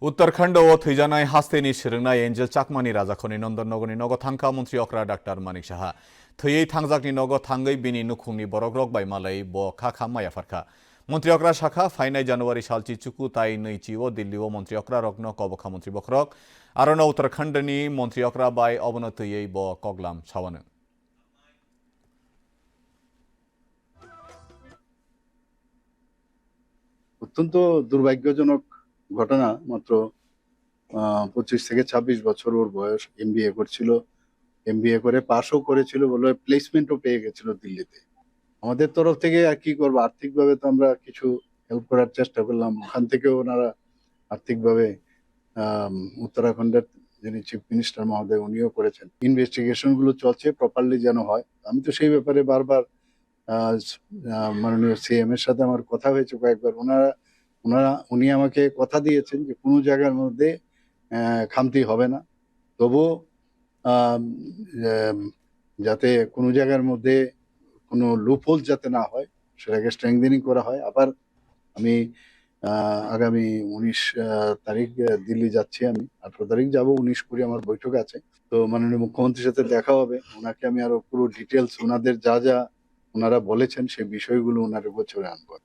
उत्तराखंड ओ थैजानाय हास्तेनि सिरोंनाय Angel चाकमानि राजाखौनि नन्दन नगरनि नग थांखा मन्त्री अक्रा doctor Manik Saha थैयै थांजाकनि नग थांगै बिनि नुखुंनि बरग्रग बायमालै ब खाखा मायाफारखा मन्त्री अक्रा शाखा फाइनाय जानुवारि सालची चुकु ताई नैची ओ दिल्ली ओ मन्त्री अक्रा रग्न कबखा मन्त्री बखरक आरोना उत्तराखंडनि मन्त्री अक्रा बाय अबन थैयै ब कगलाम सावानो অত্যন্ত দুর্ভাগ্যজনক ঘটনা। মাত্র 25 থেকে 26 বছর ওর বয়স। এমবিএ করছিল, এমবিএ করে পাশও করেছিল, বলে প্লেসমেন্টও পেয়ে গেছিল দিল্লিতে। আমাদের তরফ থেকে আর কি করবো, আর্থিকভাবে তো আমরা কিছু হেল্প করার চেষ্টা করলাম। ওখান থেকে ওনারা আর্থিকভাবে উত্তরাখণ্ডের যিনি চিফ মিনিস্টার মহোদয় উনিও করেছেন। ইনভেস্টিগেশন গুলো চলছে, প্রপারলি যেন হয়। আমি তো সেই ব্যাপারে বারবার মাননীয় সিএম এর সাথে আমার কথা হয়েছে কয়েকবার। উনি আমাকে কথা দিয়েছেন যে কোনো জায়গার মধ্যে খামতি হবে না, তবুও যাতে কোনো জায়গার মধ্যে কোনো লুপহোল যাতে না হয় সেটাকে স্ট্রেংথেনিং করা হয়। আবার আমি আগামী 19 তারিখ দিল্লি যাচ্ছি। আমি 18 তারিখ যাব, 19-20 আমার বৈঠক আছে। তো মাননীয় মুখ্যমন্ত্রীর সাথে দেখা হবে। ওনাকে আমি আরো পুরো ডিটেলস ওনাদের যা যা ওনারা বলেছেন সেই বিষয়গুলো ওনার গোচরে আনবো।